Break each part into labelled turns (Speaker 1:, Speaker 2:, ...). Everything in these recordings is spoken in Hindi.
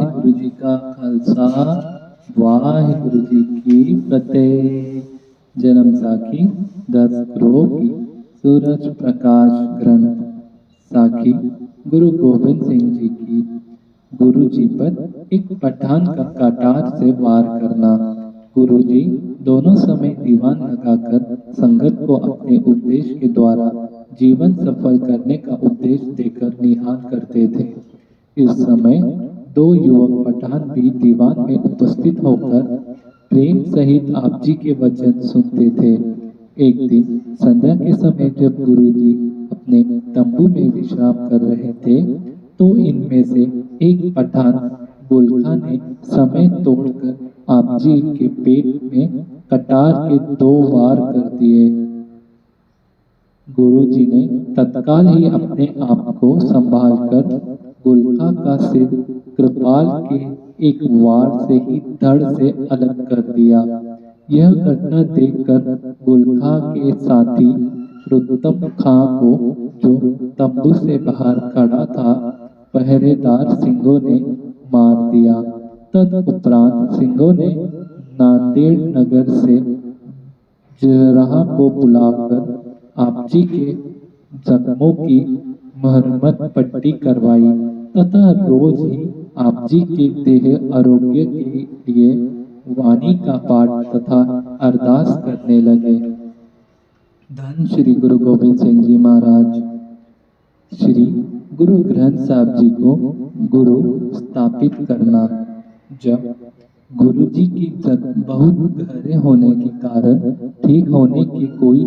Speaker 1: वाहिगुरु जी का खालसा वाहिगुरु जी की फतेह। जन्म साखी 10 करोड़ की सूरज प्रकाश ग्रंथ साखी गुरु गोविंद सिंह जी की। गुरु जी पर एक पठान का कटार से वार करना। गुरु जी दोनों समय दीवान लगाकर संगत को अपने उपदेश के द्वारा जीवन सफल करने का उपदेश देकर निहाल करते थे। इस समय दो युवक पठान भी दीवान में उपस्थित होकर प्रेम सहित आप जी के वचन सुनते थे। एक दिन संध्या के समय जब गुरु जी अपने तंबू में विश्राम कर रहे थे, तो इनमें से एक पठान गोलखा ने समय तोड़कर आप जी के पेट में कटार के 2 वार कर दिए। गुरु जी ने तत्काल ही अपने आप को संभालकर गोलखा का सिर कृपाल के एक वार से ही धड़ से अलग कर दिया। यह घटना देखकर गोलखा के साथी रुस्तम खां को, जो तंबू से बाहर खड़ा था, पहरेदार सिंहों ने मार दिया। तदुपरांत सिंहों ने नांदेड़ नगर से जराह को बुलाकर आप जी के जख्मों की मरम्मत पट्टी करवाई तथा रोज ही आप जी के देह आरोग्य के लिए वाणी का पाठ तथा अरदास करने लगे। धन श्री गुरु गोविंद सिंह जी महाराज। श्री गुरु ग्रंथ साहब जी को गुरु स्थापित करना। जब गुरु जी की जद बहुत गहरे होने के कारण ठीक होने की कोई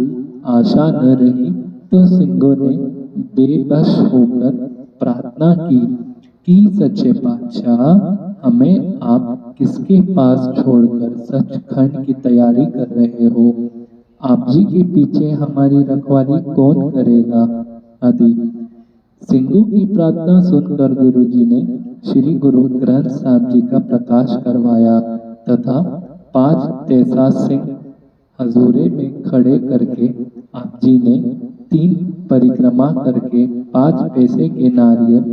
Speaker 1: आशा न रही, तो सिंहों ने बेबस होकर प्रार्थना की कि सच्चे पातशाह, हमें आप किसके पास छोड़कर सचखंड की तैयारी कर रहे हो? आप जी के पीछे हमारी रखवाली कौन करेगा? आदि सिंहों की प्रार्थना सुनकर गुरु जी ने श्री गुरु ग्रंथ साहब जी का प्रकाश करवाया तथा 5 तेसा सिंह हजूरे में खड़े करके आप जी ने 3 परिक्रमा करके 5 पैसे के नारियल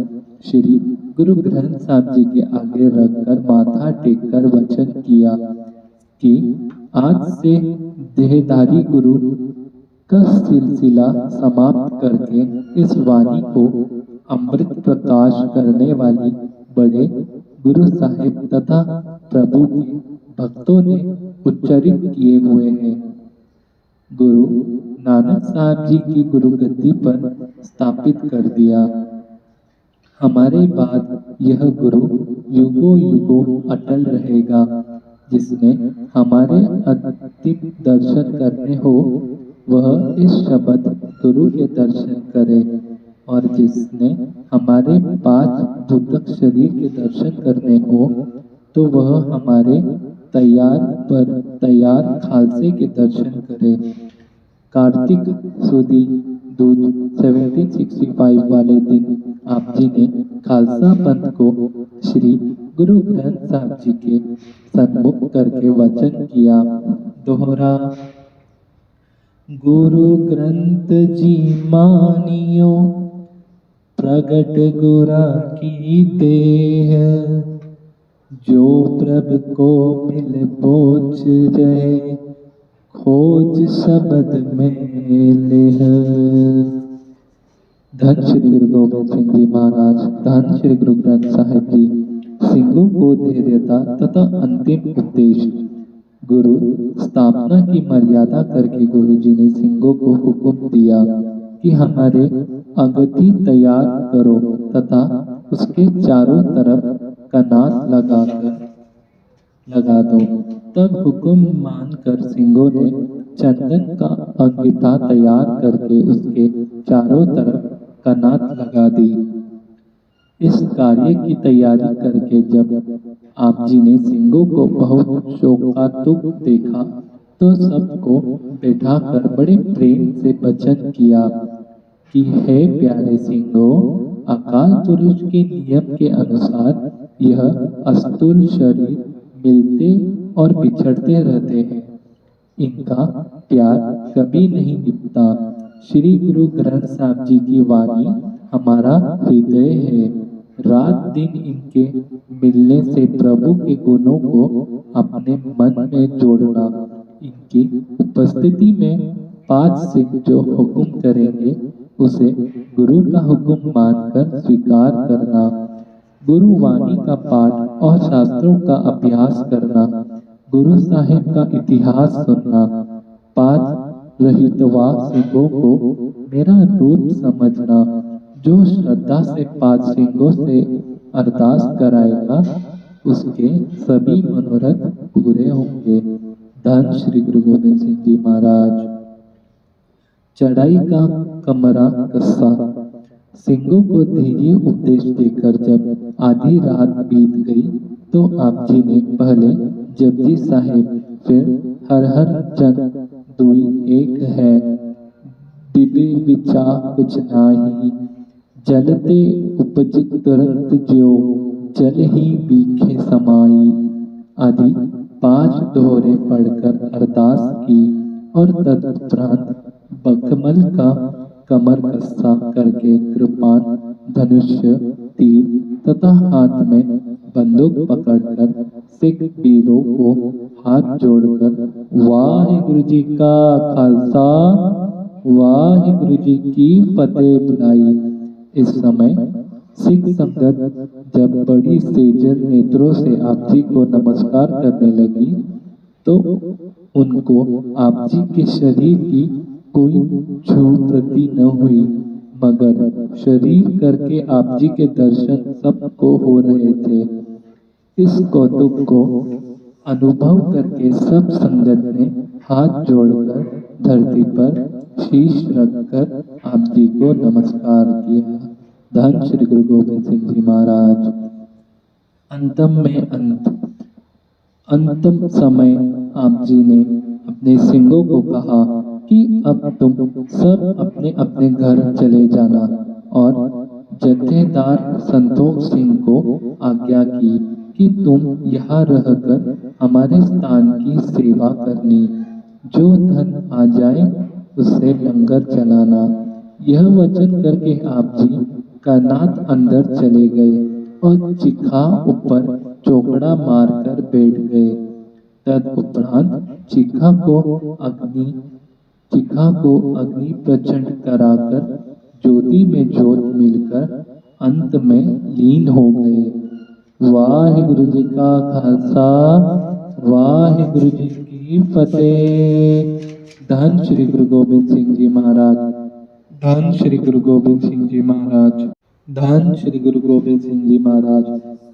Speaker 1: श्री गुरु ग्रंथ साहब जी के आगे रखकर माथा टेककर वचन किया कि आज से देहधारी गुरु का सिलसिला समाप्त करके इस वाणी को अमृत प्रकाश करने वाली बड़े गुरु साहिब तथा प्रभु के भक्तों ने उच्चरित किए हुए हैं। गुरु नानक साहब जी की गुरु गद्दी पर स्थापित कर दिया। हमारे बाद यह गुरु युगों युगों अटल रहेगा। जिसने हमारे अंतिम दर्शन करने हो, वह इस शब्द गुरु के दर्शन करे, और जिसने हमारे 5 भूतक शरीर के दर्शन करने हो, तो वह हमारे तैयार खालसे के दर्शन करे। कार्तिक सुदी दूज 1765 वाले दिन आप जी ने खालसा पंथ को श्री गुरु ग्रंथ साहब जी के सन्मुख करके वचन किया। दोहरा। गुरु ग्रंथ जी मानियो, प्रगट गुरा की देह, जो प्रभ को मिल बोझ रहे, खोज शब्द में लेह। धन श्री गुरु गोविंद सिंह जी महाराज। धन श्री गुरु ग्रंथ साहिब जी। सिंहों को धैर्यता तथा अंतिम उपदेश। गुरु स्थापना की मर्यादा करके गुरु जी ने सिंहों को हुक्म दिया कि हमारे अंगठी तैयार करो तथा उसके चारों तरफ कनात लगा दो। तब हुक्म मानकर सिंहों ने चंदन का अंगीठा तैयार करके उसके चारों तरफ कनात लगा दी। इस कार्य की तैयारी करके जब आप जी ने सिंहों को बहुत शोकातुर देखा, तो सबको बैठाकर बड़े प्रेम से वचन किया कि हे प्यारे सिंहों, अकाल पुरुष के नियम के अनुसार यह अस्तूल शरीर मिलते और बिछड़ते रहते हैं। इनका प्यार कभी नहीं मिटता। श्री गुरु ग्रंथ साहब जी की वाणी हमारा हृदय है। रात दिन इनके मिलने से प्रभु के गुणों को अपने मन में जोड़ना, इनकी उपस्थिति में 5 सिख जो हुक्म करेंगे उसे गुरु का हुक्म मानकर स्वीकार करना, गुरु वाणी का पाठ और शास्त्रों का अभ्यास करना, गुरु साहिब का इतिहास सुनना, 5 रहितवा सिखों को मेरा रूप समझना, जो श्रद्धा से 5 सिखों से अरदास कराएगा उसके सभी मनोरथ पूरे होंगे। धन श्री गुरु गोविंद सिंह जी महाराज। चढ़ाई का कमरा कस्सा। सिंहों को धैर्य उपदेश देकर जब आधी रात बीत गई तो आप जी ने पहले जपजी साहिब, फिर हर हर जन दुई एक है, बिबे विचा कुछ नाही, जलते उपज तुरंत ज्यो, जल ही बीखे समाई आदि 5 दोहरे पढ़कर अरदास की और तदुपरांत बकमल का कमर कस्सा करके कृपान, धनुष्य, तीर तथा हाथ में बंदूक पकड़कर सिख वीरों को हाथ जोड़कर वाहिगुरु जी का खालसा वाहिगुरु जी की फतेह बुलाई। इस समय सिख संगत जब बड़ी सेजल नेत्रों से आप जी को नमस्कार करने लगी तो उनको आप जी के शरीर की कोई छू प्रति न हुई, मगर शरीर करके आप जी के दर्शन सबको हो रहे थे। इस कौतुक को अनुभव करके सब संगत ने हाथ जोड़कर धरती पर शीश रखकर आप जी को नमस्कार किया। धन श्री गुरु गोविंद सिंह जी महाराज। अंतम में अंतम समय आप जी ने अपने सिंहों को कहा कि अब तुम सब अपने अपने घर चले जाना और जत्थेदार संतोष सिंह को आज्ञा की कि तुम यहाँ रहकर हमारे स्थान की सेवा करनी, जो धन आ जाए उससे लंगर चलाना। यह वचन करके आप जी कायनात अंदर चले गए और चिखा ऊपर चौकड़ा मारकर बैठ गए। तदुपरांत चिखा को अग्नि प्रचंड कराकर ज्योति में ज्योत मिलकर अंत में लीन हो गए। वाहिगुरु जी का खालसा वाहिगुरु जी की फतेह। धन श्री गुरु गोविंद सिंह जी महाराज। धन श्री गुरु गोविंद सिंह जी महाराज। धन श्री गुरु गोविंद सिंह जी महाराज।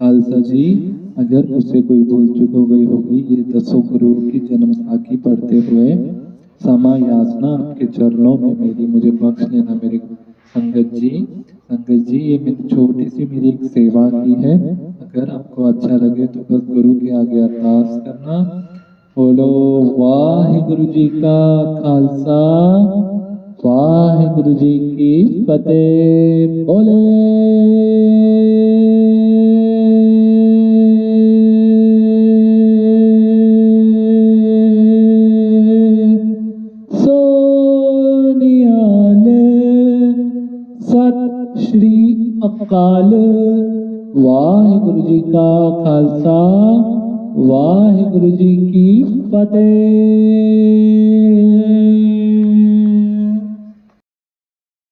Speaker 1: खालसा जी, अगर मुझसे कोई भूल चूक हो गई होगी, ये 10 गुरु की जन्म साखी पढ़ते हुए क्षमा याचना आपके चरणों में मेरी, मुझे बख्श लेना मेरे संगत जी। संगत जी, ये मेरी छोटी सी मेरी एक सेवा की है, अगर आपको अच्छा लगे तो बस गुरु के आगे अरदास करना। बोलो वाहिगुरु जी का खालसा वाहिगुरु जी की फतेह। बोले सत श्री अकाल। वाहिगुरु जी का खालसा वाहिगुरु जी की फतेह।